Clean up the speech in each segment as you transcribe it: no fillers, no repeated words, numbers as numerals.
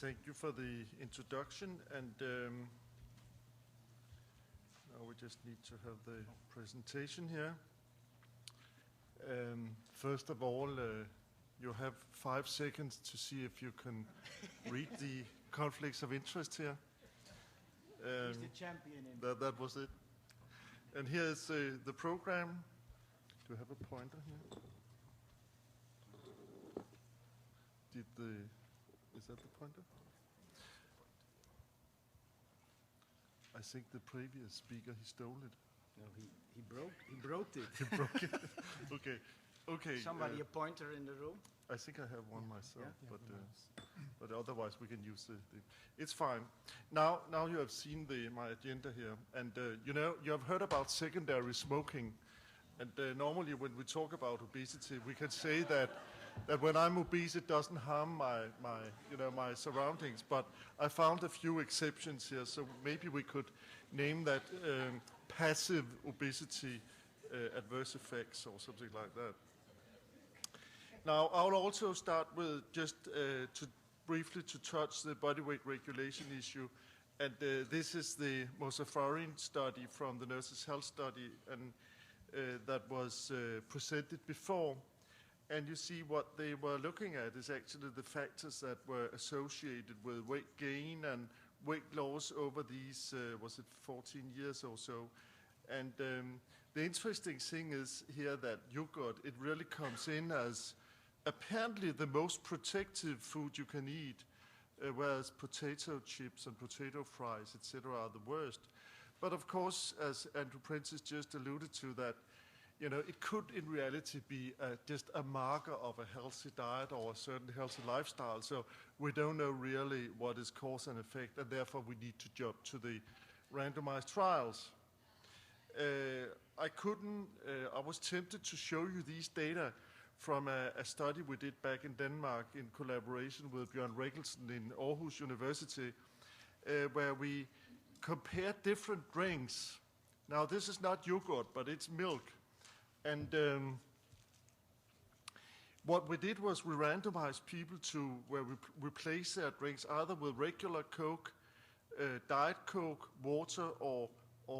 Thank you for the introduction, and now we just need to have the presentation here. First of all, you have 5 seconds to see if you can read the conflicts of interest here. He's the champion. That was it. And here is the program. Do you have a pointer here? Is that the pointer? I think the previous speaker, he stole it. No, he broke it. He broke it. Okay. Somebody a pointer in the room? I think I have one myself, Yeah. but otherwise we can use the. It's fine. Now you have seen my agenda here, and you have heard about secondary smoking, and normally when we talk about obesity, we can say that when I'm obese, it doesn't harm my surroundings. But I found a few exceptions here, so maybe we could name that passive obesity adverse effects or something like that. Now, I'll also start with just briefly to touch the body weight regulation issue. And this is the Mozaffarian study from the Nurses' Health Study, and that was presented before. And you see what they were looking at is actually the factors that were associated with weight gain and weight loss over these, 14 years or so. And the interesting thing is here that yogurt, it really comes in as apparently the most protective food you can eat, whereas potato chips and potato fries, etc., are the worst. But of course, as Andrew Prentice just alluded to, that it could in reality be just a marker of a healthy diet or a certain healthy lifestyle. So we don't know really what is cause and effect, and therefore we need to jump to the randomized trials. I was tempted to show you these data from a study we did back in Denmark in collaboration with Bjørn Rikkelsen in Aarhus University, where we compared different drinks. Now, this is not yogurt, but it's milk. And what we did was we randomized people to where we replace their drinks either with regular Coke, Diet Coke, water, or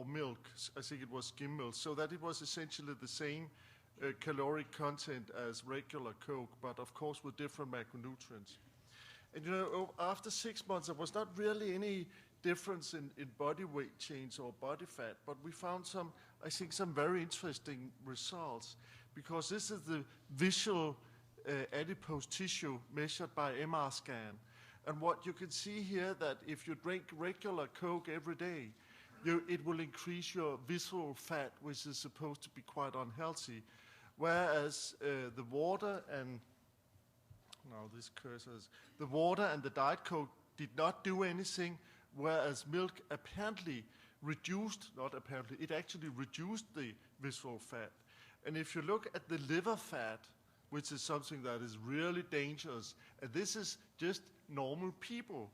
milk. I think it was skim milk, so that it was essentially the same caloric content as regular Coke, but of course with different macronutrients. And after 6 months, there was not really any difference in body weight change or body fat, but we found some very interesting results, because this is the visual adipose tissue measured by MR scan. And what you can see here, that if you drink regular Coke every day, it will increase your visceral fat, which is supposed to be quite unhealthy. Whereas the water and the Diet Coke did not do anything, whereas milk apparently it actually reduced the visceral fat. And if you look at the liver fat, which is something that is really dangerous, and this is just normal people,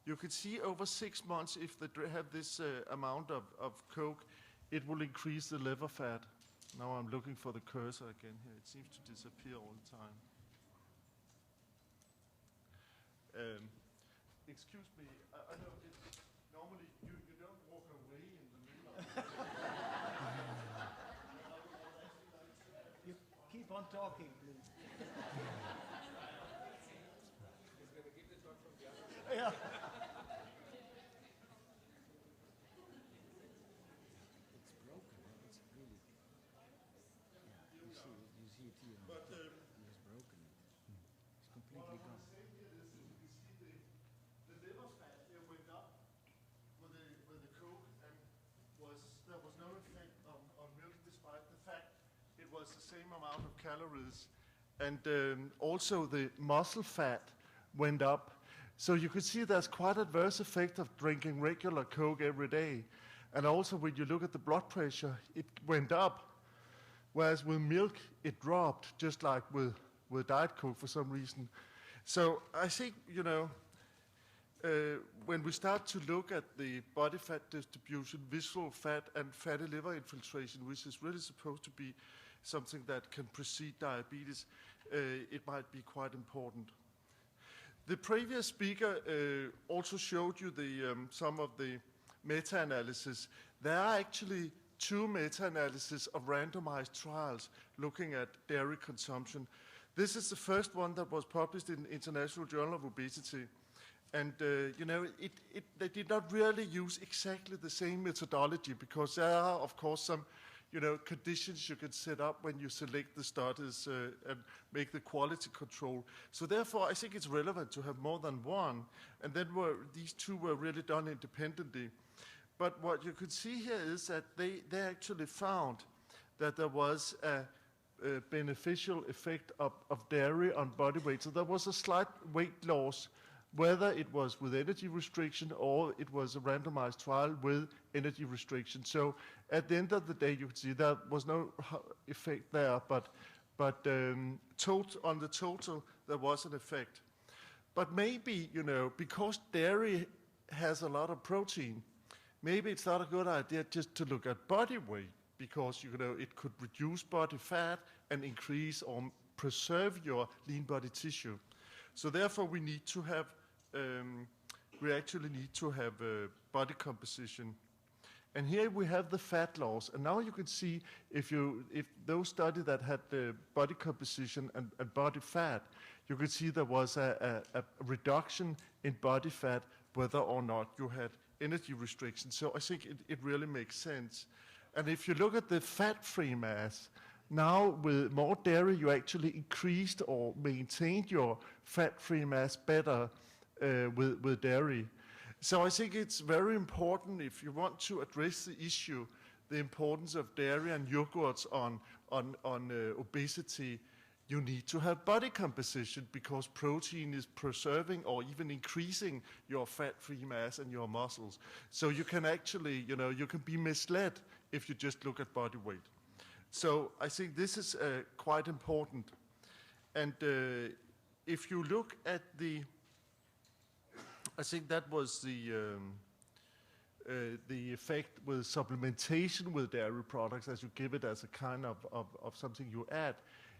you can see over 6 months, if they have this amount of Coke, it will increase the liver fat. Now I'm looking for the cursor again here. It seems to disappear all the time. Excuse me, I know normally you don't walk away in the middle of You keep on talking, please. Yeah. was the same amount of calories, and also the muscle fat went up. So you could see there's quite adverse effect of drinking regular Coke every day. And also when you look at the blood pressure, it went up, whereas with milk, it dropped, just like with Diet Coke for some reason. So I think, when we start to look at the body fat distribution, visceral fat, and fatty liver infiltration, which is really supposed to be something that can precede diabetes, it might be quite important. The previous speaker also showed you some of the meta-analysis. There are actually 2 meta-analyses of randomized trials looking at dairy consumption. This is the first one that was published in International Journal of Obesity. And they did not really use exactly the same methodology, because there are, of course, some conditions you can set up when you select the studies and make the quality control. So therefore, I think it's relevant to have more than one. And then these 2 were really done independently. But what you could see here is that they actually found that there was a beneficial effect of dairy on body weight. So there was a slight weight loss, whether it was with energy restriction or it was a randomized trial with energy restriction. So at the end of the day, you could see there was no effect there, but on the total, there was an effect. But maybe, because dairy has a lot of protein, maybe it's not a good idea just to look at body weight, because it could reduce body fat and increase or preserve your lean body tissue. So therefore, we actually need to have body composition. And here we have the fat loss. And now you can see if those studies that had the body composition and body fat, you can see there was a reduction in body fat whether or not you had energy restrictions. So I think it really makes sense. And if you look at the fat-free mass, now with more dairy, you actually increased or maintained your fat-free mass better with dairy. So I think it's very important, if you want to address the issue, the importance of dairy and yogurts on obesity, you need to have body composition, because protein is preserving or even increasing your fat-free mass and your muscles. So you can actually, you can be misled if you just look at body weight. So I think this is quite important. And if you look at I think that was the effect with supplementation with dairy products, as you give it as a kind of something you add.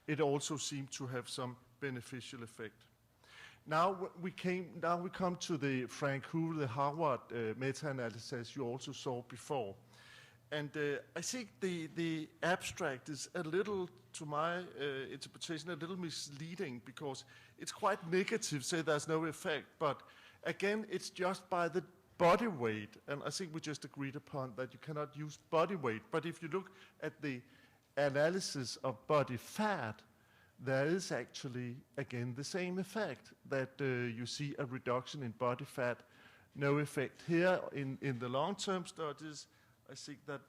It also seemed to have some beneficial effect. Now we come to the Frank Hu, the Harvard meta-analysis you also saw before. And I think the abstract is a little, to my interpretation, a little misleading, because it's quite negative, say there's no effect, but again, it's just by the body weight, and I think we just agreed upon that you cannot use body weight. But if you look at the analysis of body fat, there is actually, again, the same effect, that you see a reduction in body fat, no effect here in the long-term studies. I think that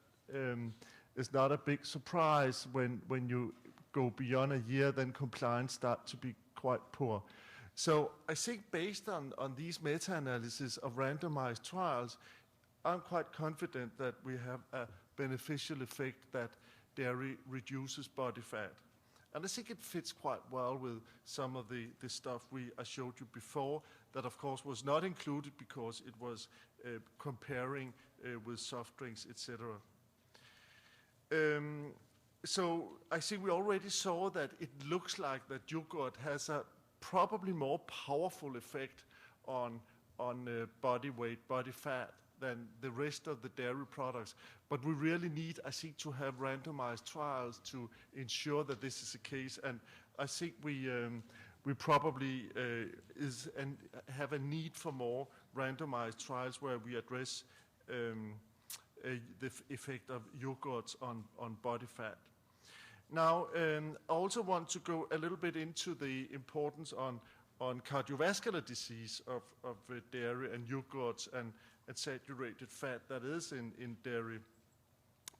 is not a big surprise when you go beyond a year, then compliance starts to be quite poor. So I think based on these meta-analyses of randomized trials, I'm quite confident that we have a beneficial effect that dairy reduces body fat. And I think it fits quite well with some of the stuff I showed you before, that of course was not included because it was comparing with soft drinks, etc. So I think we already saw that it looks like that yogurt has a probably more powerful effect on body weight, body fat, than the rest of the dairy products. But we really need, I think, to have randomized trials to ensure that this is the case. And I think we probably have a need for more randomized trials where we address the effect of yogurts on body fat. Now, I also want to go a little bit into the importance on cardiovascular disease of dairy and yogurts and saturated fat that is in dairy.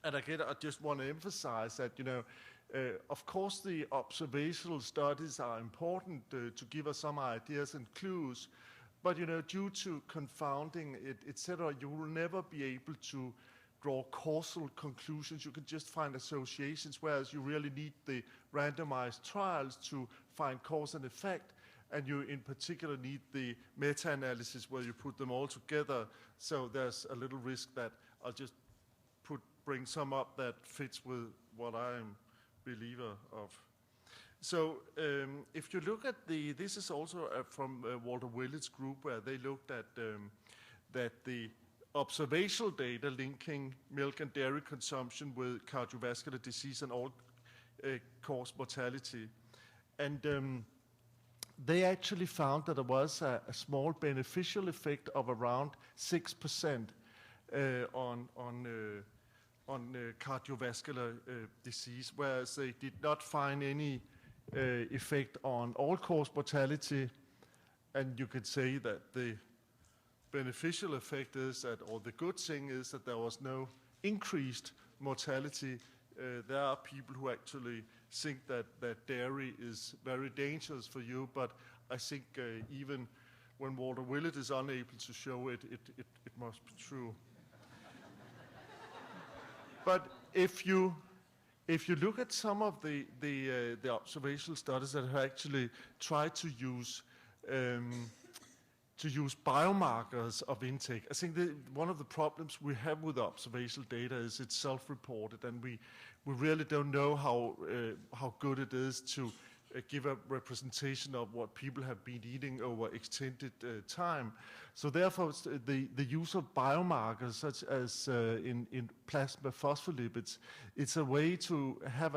And again, I just want to emphasize that, of course, the observational studies are important to give us some ideas and clues, but, due to confounding it, etc., you will never be able to draw causal conclusions. You can just find associations, whereas you really need the randomized trials to find cause and effect. And you, in particular, need the meta-analysis where you put them all together. So there's a little risk that I'll just bring some up that fits with what I am a believer of. So if you look at this is also from Walter Willet's group, where they looked at that the observational data linking milk and dairy consumption with cardiovascular disease and all-cause mortality. And they actually found that there was a small beneficial effect of around 6% on cardiovascular disease, whereas they did not find any effect on all-cause mortality. And you could say that the beneficial effect is that, or the good thing is that there was no increased mortality. There are people who actually think that dairy is very dangerous for you, but I think even when Walter Willett is unable to show it, it must be true. But if you look at some of the observational studies that have actually tried to use biomarkers of intake, I think one of the problems we have with observational data is it's self-reported, and we really don't know how good it is to give a representation of what people have been eating over extended time. So therefore, the use of biomarkers such as in plasma phospholipids, it's a way to have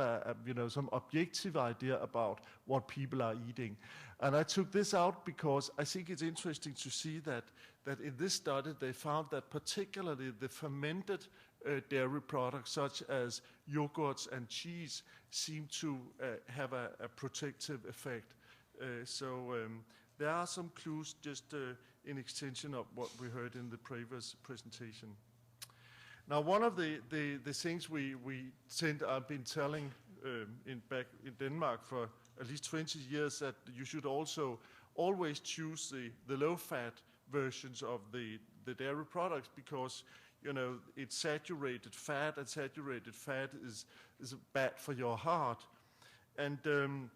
some objective idea about what people are eating. And I took this out because I think it's interesting to see that in this study they found that particularly the fermented dairy products such as yogurts and cheese seem to have a protective effect. So there are some clues just in extension of what we heard in the previous presentation. Now, one of the things I've been telling back in Denmark for at least 20 years, that you should also always choose the low-fat versions of the dairy products, because it's saturated fat, and saturated fat is bad for your heart. And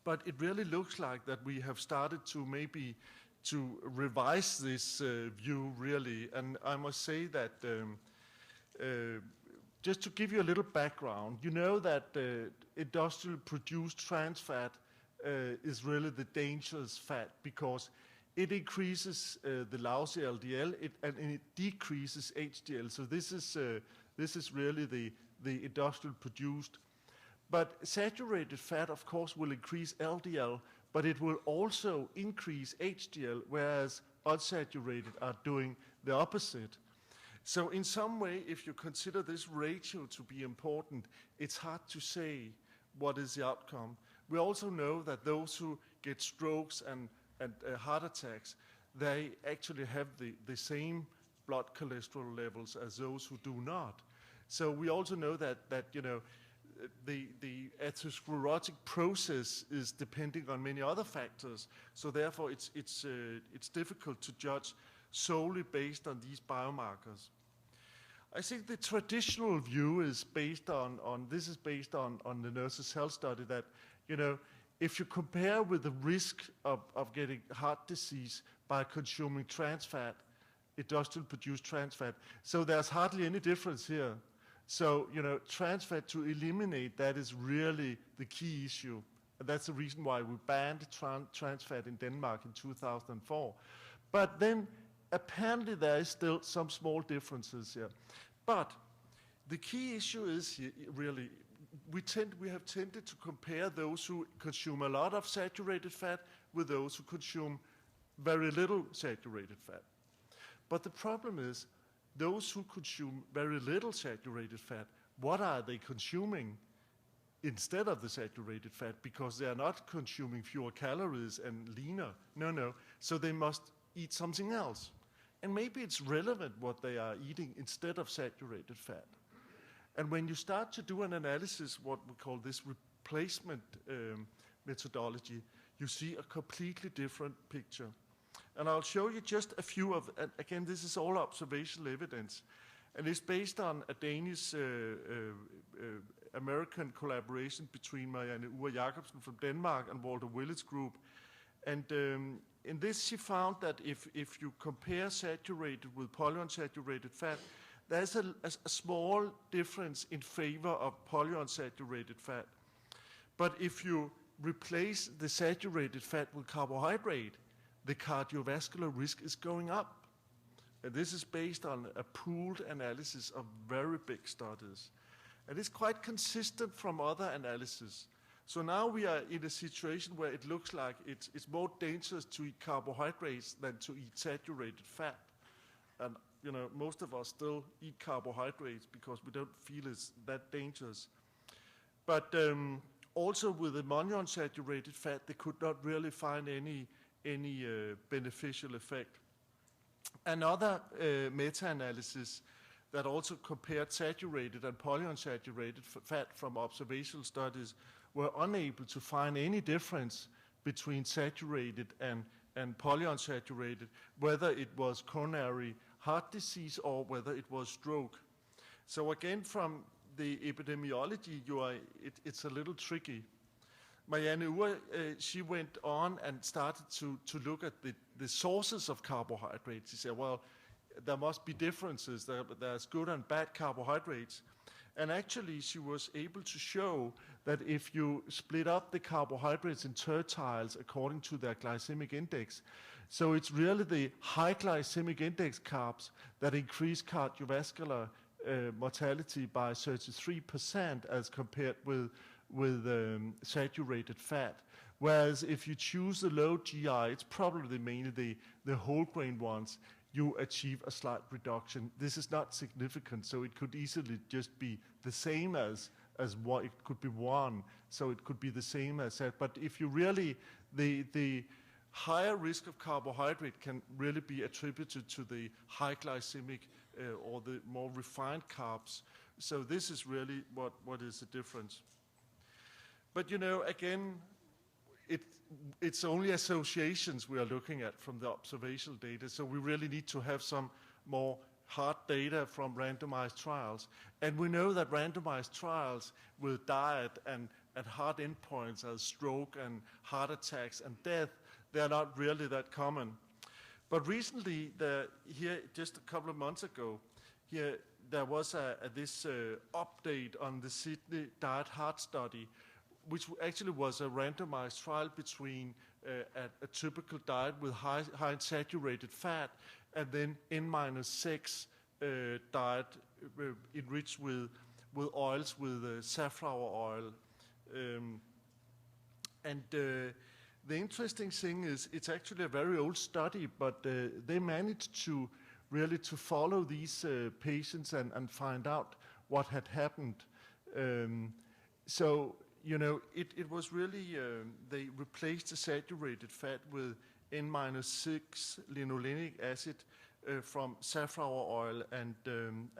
but it really looks like that we have started to revise this view, really. And I must say that just to give you a little background, you know that industrial produced trans fat is really the dangerous fat, because it increases the lousy LDL and it decreases HDL. So this is really the industrial produced. But saturated fat, of course, will increase LDL, but it will also increase HDL, whereas unsaturated are doing the opposite. So in some way, if you consider this ratio to be important, it's hard to say what is the outcome. We also know that those who get strokes and heart attacks, they actually have the same blood cholesterol levels as those who do not. So we also know that the atherosclerotic process is depending on many other factors. So therefore, it's difficult to judge solely based on these biomarkers. I think the traditional view is based on the Nurses' Health study, that if you compare with the risk of getting heart disease by consuming trans fat, industrial produced trans fat, so there's hardly any difference here. So, trans fat, to eliminate that is really the key issue. And that's the reason why we banned trans fat in Denmark in 2004. But then, apparently there is still some small differences here. But the key issue is here, really, we have tended to compare those who consume a lot of saturated fat with those who consume very little saturated fat. But the problem is, those who consume very little saturated fat, what are they consuming instead of the saturated fat? Because they are not consuming fewer calories and leaner. No. So they must eat something else. And maybe it's relevant what they are eating instead of saturated fat. And when you start to do an analysis, what we call this replacement methodology, you see a completely different picture. And I'll show you just a few of, and again, this is all observational evidence. And it's based on a Danish American collaboration between Marianne Ure Jacobsen from Denmark and Walter Willet's group. And in this, she found that if you compare saturated with polyunsaturated fat, there's a small difference in favor of polyunsaturated fat. But if you replace the saturated fat with carbohydrate, the cardiovascular risk is going up. And this is based on a pooled analysis of very big studies. And it's quite consistent from other analyses. So now we are in a situation where it looks like it's more dangerous to eat carbohydrates than to eat saturated fat. And most of us still eat carbohydrates because we don't feel it's that dangerous. But also with the monounsaturated fat, they could not really find any beneficial effect. Another meta-analysis that also compared saturated and polyunsaturated fat from observational studies were unable to find any difference between saturated and polyunsaturated, whether it was coronary heart disease or whether it was stroke. So again, from the epidemiology, it's a little tricky. Marianne Ure, she went on and started to look at the sources of carbohydrates. She said, well, there must be differences. There's good and bad carbohydrates. And actually, she was able to show that if you split up the carbohydrates in tertiles according to their glycemic index, so it's really the high glycemic index carbs that increase cardiovascular mortality by 33% as compared with saturated fat. Whereas if you choose the low GI, it's probably mainly the whole grain ones, you achieve a slight reduction. This is not significant, so it could easily just be the same as what it could be one, so it could be the same as that. But if you really, the higher risk of carbohydrate can really be attributed to the high glycemic or the more refined carbs. So this is really what is the difference. But again, it's only associations we are looking at from the observational data, so we really need to have some more hard data from randomized trials. And we know that randomized trials with diet and hard endpoints as stroke and heart attacks and death, they're not really that common. But recently, here just a couple of months ago, here there was this update on the Sydney Diet Heart Study, which actually was a randomized trial between a typical diet with high saturated fat and then N-6 diet enriched with oils with safflower oil. The interesting thing is it's actually a very old study, but they managed to really to follow these patients and find out what had happened. It was really, they replaced the saturated fat with N-6 linolenic acid from safflower oil and an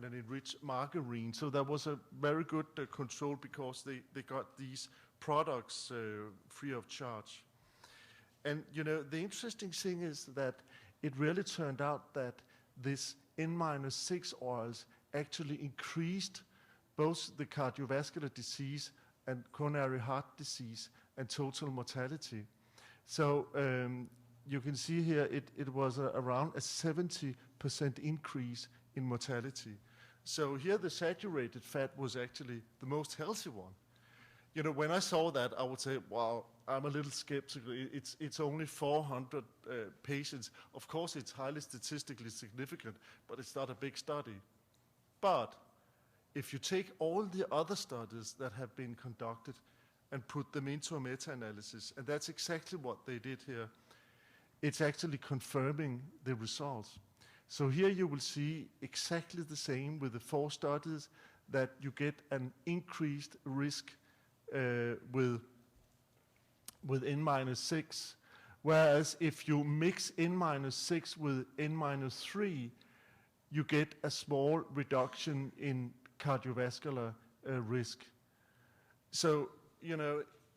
enriched margarine. So that was a very good control because they got these products free of charge. And the interesting thing is that it really turned out that this N-6 oils actually increased both the cardiovascular disease and coronary heart disease and total mortality. So you can see here it was around a 70% increase in mortality. So here the saturated fat was actually the most healthy one. When I saw that, I would say, wow, I'm a little skeptical. It's only 400 patients. Of course, it's highly statistically significant, but it's not a big study. But if you take all the other studies that have been conducted and put them into a meta-analysis, and that's exactly what they did here, it's actually confirming the results. So here you will see exactly the same with the 4 studies, that you get an increased risk with N-6, whereas if you mix N-6 with N-3, you get a small reduction in cardiovascular risk. So,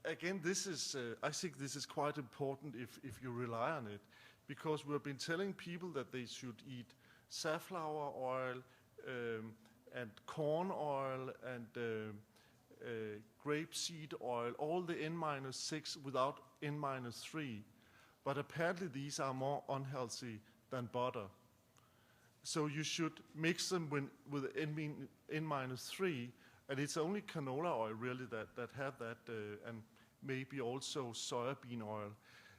again, this is, I think this is quite important if you rely on it, because we've been telling people that they should eat safflower oil and corn oil and grapeseed oil, all the N-6 without N-3. But apparently these are more unhealthy than butter. So you should mix them with N-3 And it's only canola oil really that have that, and maybe also soybean oil.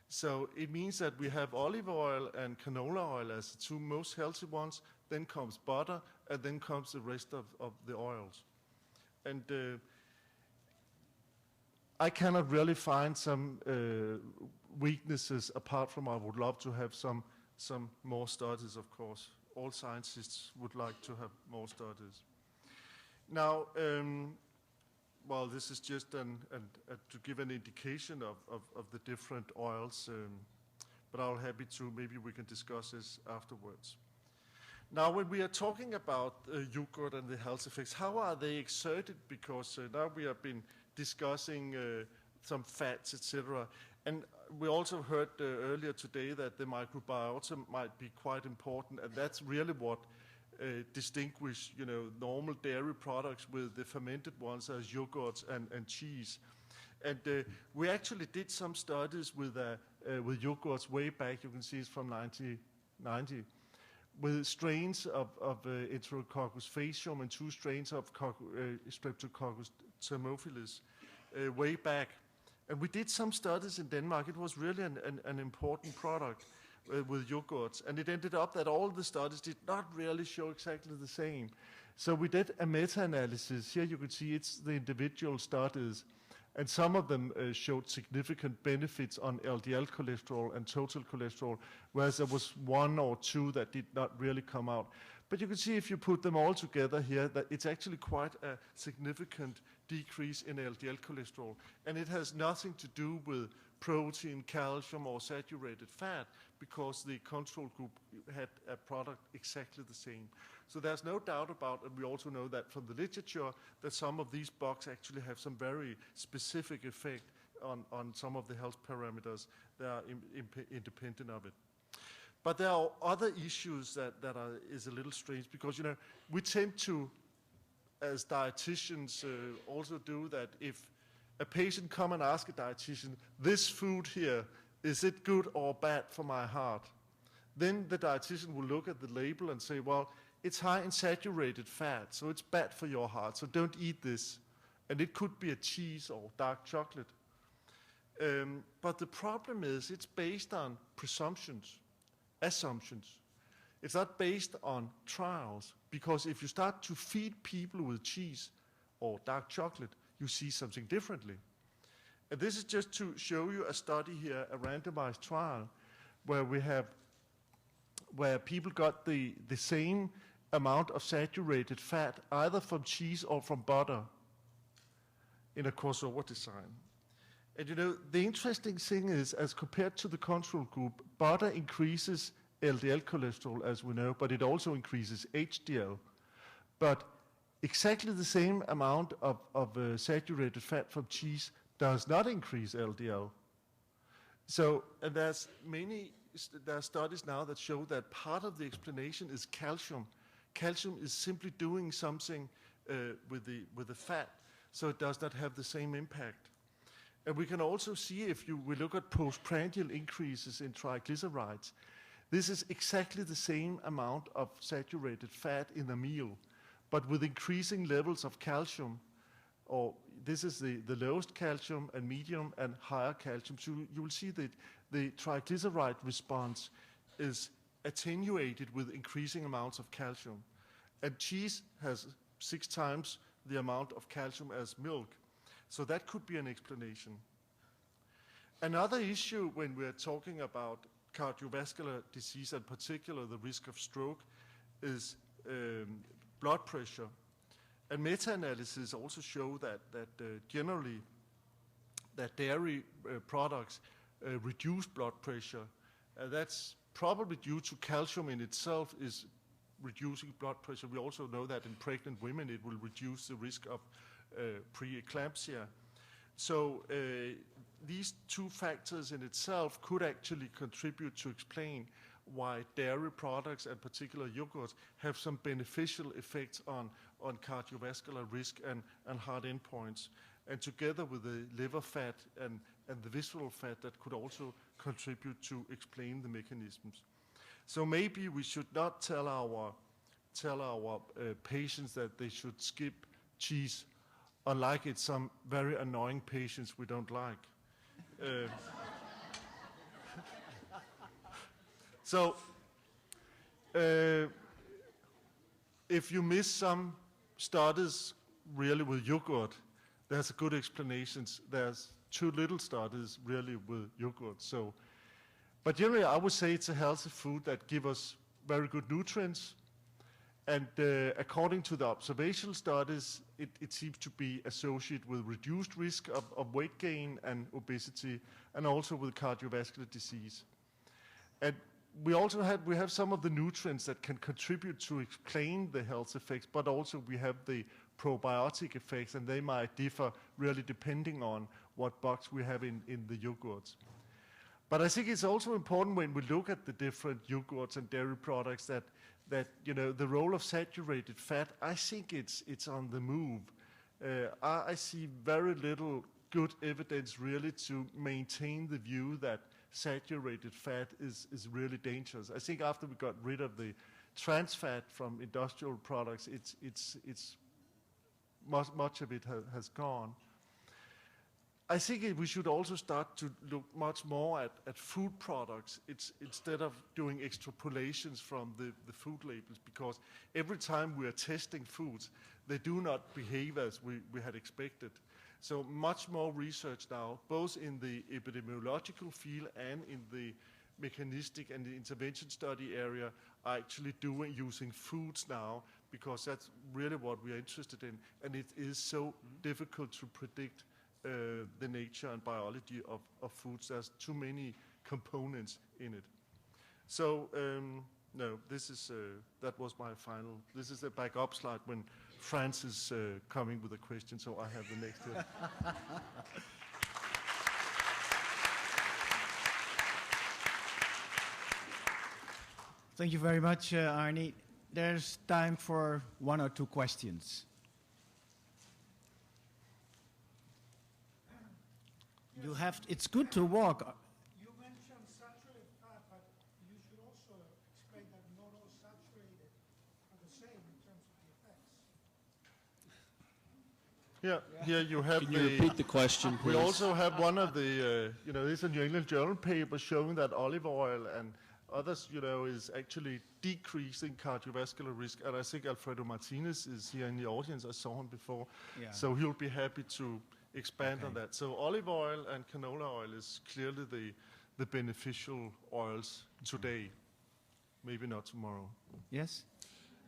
So it means that we have olive oil and canola oil as the two most healthy ones, then comes butter, and then comes the rest of the oils. And I cannot really find some weaknesses apart from I would love to have some more studies, of course. All scientists would like to have more studies. Now, well, this is just to give an indication of the different oils, but I'll happy to, maybe we can discuss this afterwards. Now, when we are talking about yogurt and the health effects, how are they exerted? Because now we have been discussing some fats, etc. And we also heard earlier today that the microbiota might be quite important, and that's really what distinguish, normal dairy products with the fermented ones as yogurts and cheese. And we actually did some studies with yogurts way back. You can see it's from 1990, with strains of Enterococcus faecium and 2 strains of Streptococcus thermophilus way back. And we did some studies in Denmark. It was really an important product with yogurts. And it ended up that all the studies did not really show exactly the same. So we did a meta-analysis. Here you can see it's the individual studies. And some of them showed significant benefits on LDL cholesterol and total cholesterol, whereas there was 1 or 2 that did not really come out. But you can see if you put them all together here, that it's actually quite a significant decrease in LDL cholesterol. And it has nothing to do with protein, calcium, or saturated fat, because the control group had a product exactly the same. So there's no doubt about, and we also know that from the literature, that some of these bugs actually have some very specific effect on some of the health parameters that are independent of it. But there are other issues that is a little strange, because we tend to, as dietitians, also do that. If a patient come and ask a dietitian, this food here, is it good or bad for my heart? Then the dietitian will look at the label and say, well, it's high in saturated fat, so it's bad for your heart, so don't eat this. And it could be a cheese or dark chocolate. But the problem is it's based on presumptions, assumptions. It's not based on trials, because if you start to feed people with cheese or dark chocolate, you see something differently. And this is just to show you a study here, a randomized trial, where people got the same amount of saturated fat, either from cheese or from butter, in a crossover design. And the interesting thing is, as compared to the control group, butter increases LDL cholesterol, as we know, but it also increases HDL. But exactly the same amount of saturated fat from cheese does not increase LDL. So, and there are studies now that show that part of the explanation is calcium. Calcium is simply doing something with the fat, so it does not have the same impact. And we can also see, if we look at postprandial increases in triglycerides, this is exactly the same amount of saturated fat in a meal, but with increasing levels of calcium, or this is the lowest calcium and medium and higher calcium. So you will see that the triglyceride response is attenuated with increasing amounts of calcium. And cheese has 6 times the amount of calcium as milk. So that could be an explanation. Another issue when we're talking about cardiovascular disease, and particularly the risk of stroke, is blood pressure. And meta-analysis also show that generally that dairy products reduce blood pressure. That's probably due to calcium in itself is reducing blood pressure. We also know that in pregnant women it will reduce the risk of preeclampsia. So these 2 factors in itself could actually contribute to explain why dairy products, and particularly yogurts, have some beneficial effects on cardiovascular risk and heart endpoints. And together with the liver fat and the visceral fat, that could also contribute to explain the mechanisms. So maybe we should not tell our patients that they should skip cheese unlike it's some very annoying patients we don't like. So, if you miss some studies really with yogurt, there's a good explanations. There's too little studies really with yogurt. So, but generally I would say it's a healthy food that gives us very good nutrients. And according to the observational studies, it seems to be associated with reduced risk of weight gain and obesity, and also with cardiovascular disease. And we also have some of the nutrients that can contribute to explain the health effects, but also we have the probiotic effects, and they might differ really depending on what box we have in the yogurts. But I think it's also important when we look at the different yogurts and dairy products that you know, the role of saturated fat, I think it's on the move. I see very little good evidence really to maintain the view that saturated fat is really dangerous. I think after we got rid of the trans fat from industrial products, it's much of it has gone. I think we should also start to look much more at food products. Instead of doing extrapolations from the food labels, because every time we are testing foods, they do not behave as we had expected. So much more research now, both in the epidemiological field and in the mechanistic and the intervention study area, are actually using foods now, because that's really what we are interested in. And it is so difficult to predict the nature and biology of foods. There's too many components in it. So no, this is that was my final. This is a backup slide when France is coming with a question. So I have the next here. Thank you very much, Arnie. There's time for 1 or 2 questions. You have. It's good to walk. You mentioned saturated fat, but you should also explain that not all saturated are the same in terms of the effects. Yeah, here you have Can you repeat the question, please? We also have one of the, you know, this is a New England Journal paper showing that olive oil and others, you know, is actually decreasing cardiovascular risk. And I think Alfredo Martinez is here in the audience. I saw him before. Yeah. So he'll be happy to expand on that. So olive oil and canola oil is clearly the beneficial oils today, maybe not tomorrow. Yes?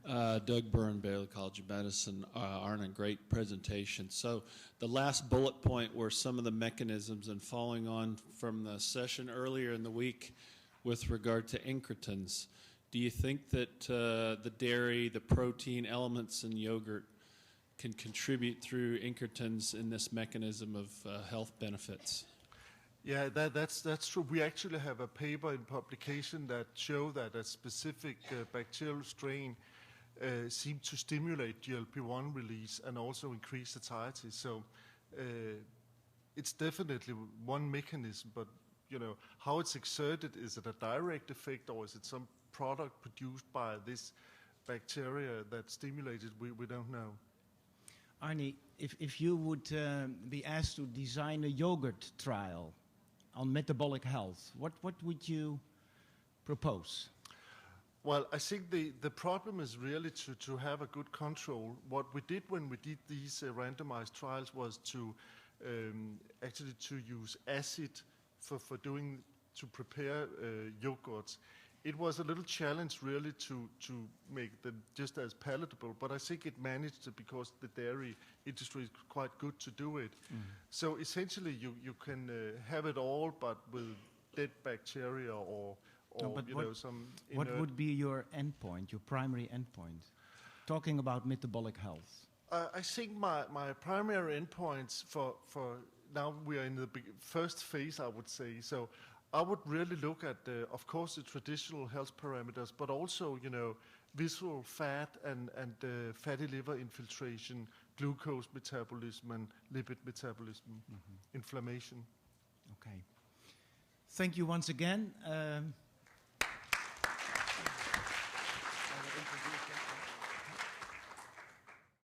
Doug Byrne, Baylor College of Medicine. Arne, great presentation. So the last bullet point were some of the mechanisms, and following on from the session earlier in the week with regard to incretins, do you think that the dairy, the protein elements in yogurt can contribute through incretins in this mechanism of health benefits? Yeah, that's true. We actually have a paper in publication that show that a specific bacterial strain seemed to stimulate GLP-1 release and also increase satiety. So it's definitely one mechanism, but you know how it's exerted. Is it a direct effect, or is it some product produced by this bacteria that stimulated? We don't know. Arnie, if you would be asked to design a yogurt trial on metabolic health, what would you propose? Well, I think the problem is really to have a good control. What we did when we did these randomized trials was to actually to use acid to prepare yogurts. It was a little challenge really to make them just as palatable, but I think it managed it because the dairy industry is quite good to do it. So essentially you can have it all, but with dead bacteria or you know, some What inert. would be your endpoint, your primary endpoint? Talking about metabolic health. I think my primary endpoints for now we are in the first phase, I would say. So I would really look at, of course, the traditional health parameters, but also, you know, visceral fat and fatty liver infiltration, glucose metabolism, and lipid metabolism, inflammation. Okay. Thank you once again.